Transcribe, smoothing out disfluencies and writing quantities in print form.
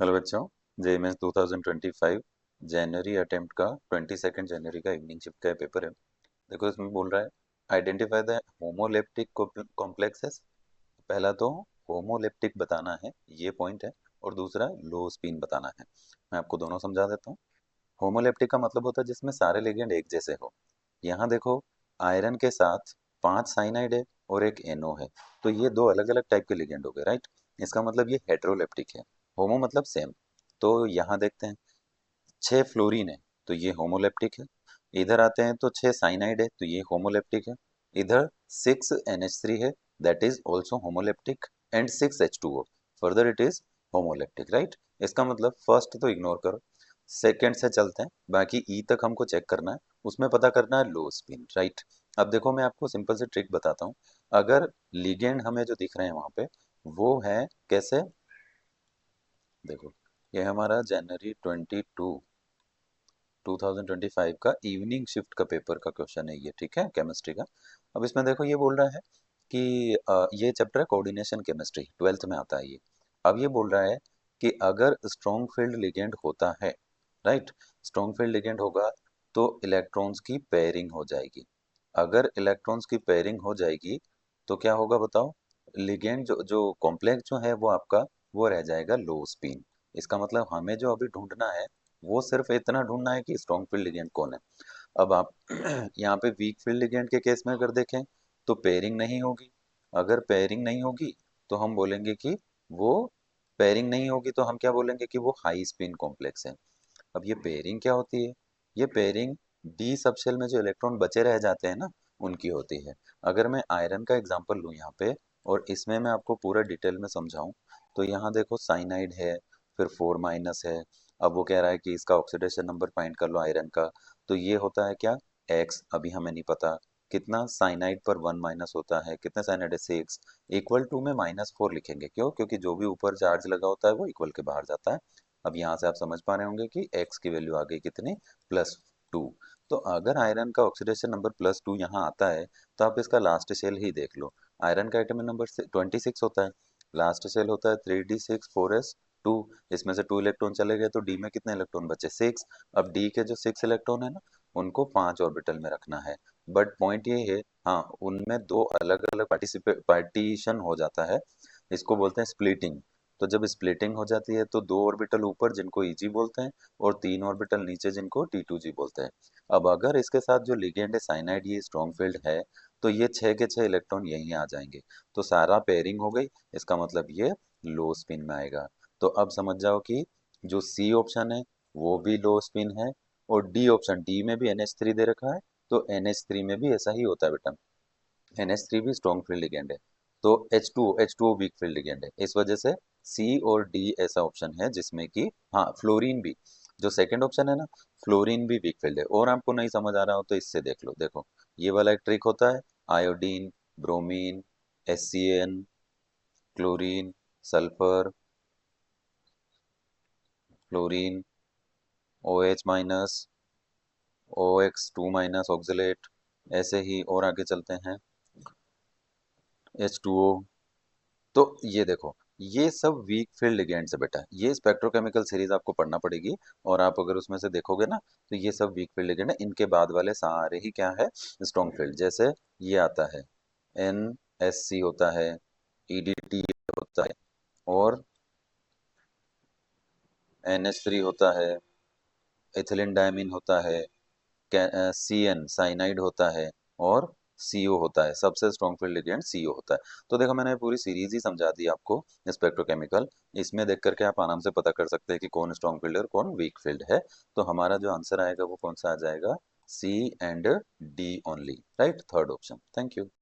Hello बच्चों, जे M S 2025 जनवरी attempt का 22 जनवरी का इवनिंग शिफ्ट का पेपर है। देखो इसमें बोल रहा है आइडेंटिफाई द होमोलेप्टिक कॉम्प्लेक्सेस। पहला तो होमोलेप्टिक बताना है, ये पॉइंट है, और दूसरा लो स्पिन बताना है। मैं आपको दोनों समझा देता हूँ। होमोलेप्टिक का मतलब होता है जिसमें सारे लिगेंड एक जैसे हो। यहाँ देखो, आयरन के साथ 5 साइनाइड है और एक NO है, तो ये दो अलग अलग टाइप के लिगेंड हो गए, राइट। इसका मतलब ये हेट्रोलेप्टिक है। होमो मतलब सेम। तो यहाँ देखते हैं, 6 फ्लोरीन है तो ये होमोलेप्टिक है। इधर आते हैं तो 6 साइनाइड है तो ये होमोलेप्टिक है। इधर 6 NH3 है, that is also homoleptic, and 6 H2O, further it is homoleptic, right. इसका मतलब फर्स्ट तो इग्नोर करो, सेकेंड से चलते हैं। बाकी ई तक हमको चेक करना है, उसमें पता करना है लो स्पिन, राइट। अब देखो मैं आपको सिंपल से ट्रिक बताता हूँ। अगर लिगेंड हमें जो दिख रहे हैं वहां पे, वो है कैसे, देखो ये हमारा जनवरी 2025 का इवनिंग शिफ्ट का पेपर का क्वेश्चन है ये, ठीक है, केमिस्ट्री का। अब इसमें देखो ये बोल रहा है कि ये चैप्टर है कोऑर्डिनेशन केमिस्ट्री, 12th में आता है ये। अब ये बोल रहा है कि अगर स्ट्रॉन्ग फील्ड लिगेंड होता है, राइट, स्ट्रॉन्ग फील्ड लिगेंड होगा तो इलेक्ट्रॉन्स की पेयरिंग हो जाएगी। अगर इलेक्ट्रॉन्स की पेयरिंग हो जाएगी तो क्या होगा बताओ, लिगेंड जो जो कॉम्प्लेक्स जो है वो आपका, वो रह जाएगा लो स्पिन। इसका मतलब हमें जो अभी ढूंढना है, वो सिर्फ इतना ढूंढना है कि स्ट्रॉन्ग फील्ड लिगेंड कौन है। अब आप यहाँ पे वीक फील्ड लिगेंड के केस में अगर देखें तो पेयरिंग नहीं होगी। अगर पेयरिंग नहीं होगी तो हम बोलेंगे कि वो, पेयरिंग नहीं होगी तो हम क्या बोलेंगे कि वो हाई स्पिन कॉम्प्लेक्स है। अब ये पेयरिंग क्या होती है, ये पेयरिंग डी सबशेल में जो इलेक्ट्रॉन बचे रह जाते हैं ना, उनकी होती है। अगर मैं आयरन का एग्जांपल लूँ यहाँ पे, और इसमें मैं आपको पूरा डिटेल में समझाऊं, तो यहाँ देखो साइनाइड है, फिर 4- है। अब वो कह रहा है कि इसका ऑक्सीडेशन नंबर फाइंड कर लो आयरन का। तो ये होता है क्या, एक्स, अभी हमें नहीं पता। कितना साइनाइड पर 1- होता है, कितने साइनाइड है 6, इक्वल टू में -4 लिखेंगे, क्यों, क्योंकि जो भी ऊपर चार्ज लगा होता है वो इक्वल के बाहर जाता है। अब यहाँ से आप समझ पा रहे होंगे कि x की वैल्यू आ गई कितनी, +2। तो अगर आयरन का ऑक्सीडेशन नंबर +2 यहाँ आता है, तो आप इसका लास्ट शेल ही देख लो। आयरन का एटॉमिक नंबर 26 होता है, लास्ट शेल होता है 3d6 4s2। इसमें से 2 इलेक्ट्रॉन चले गए तो डी में कितने इलेक्ट्रॉन बचे, 6। अब डी के जो 6 इलेक्ट्रॉन है ना, उनको 5 ऑर्बिटल में रखना है। बट पॉइंट ये है, हाँ, उनमें दो अलग अलग पार्टीशन हो जाता है, इसको बोलते हैं स्प्लिटिंग। तो जब स्प्लिटिंग हो जाती है तो 2 ऑर्बिटल ऊपर जिनको Eg बोलते हैं, और 3 ऑर्बिटल नीचे जिनको T2G बोलते हैं। अब अगर इसके साथ जो लिगेंड है साइनाइड, ये स्ट्रॉन्ग फील्ड है, तो ये 6 के 6 इलेक्ट्रॉन यहीं आ जाएंगे। तो सारा पेयरिंग हो गई, इसका मतलब ये लो स्पिन में आएगा। तो अब समझ जाओ कि जो सी ऑप्शन है वो भी लो स्पिन है, और डी ऑप्शन, डी में भी NH3 दे रखा है, तो NH3 में भी ऐसा ही होता है बेटा, NH3 भी स्ट्रॉन्ग फील्ड लिगेंड है। तो H2O वीक फील्ड लिगेंड है। इस वजह से सी और डी ऐसा ऑप्शन है जिसमें कि, हाँ, फ्लोरीन भी, जो सेकंड ऑप्शन है ना, फ्लोरीन भी वीक फील्ड है। और आपको नहीं समझ आ रहा हो तो इससे देख लो, देखो ये वाला एक ट्रिक होता है, iodine, bromine, HCN, chlorine, sulphur, fluorine, OH-, OX2- oxalate, ऐसे ही और आगे चलते हैं, H2O। तो ये देखो, ये सब वीक फील्ड लिगेंड्स है बेटा, ये स्पेक्ट्रोकेमिकल सीरीज आपको पढ़ना पड़ेगी। और आप अगर उसमें से देखोगे ना, तो ये सब वीक फील्ड लिगेंड है। इनके बाद वाले सारे ही क्या है, स्ट्रॉन्ग फील्ड। जैसे ये आता है, NSC होता है, EDT होता है, और NH3 होता है, एथिलीन डायमीन होता है, CN साइनाइड होता है, और CO होता है। सबसे स्ट्रॉन्ग फील्ड लिगेंड CO होता है। तो देखो मैंने पूरी सीरीज ही समझा दी आपको स्पेक्ट्रोकेमिकल। इसमें देख करके आप आराम से पता कर सकते हैं कि कौन स्ट्रॉन्ग फील्ड है और कौन वीक फील्ड है। तो हमारा जो आंसर आएगा वो कौन सा आ जाएगा, C and D only, right, third option. Thank you.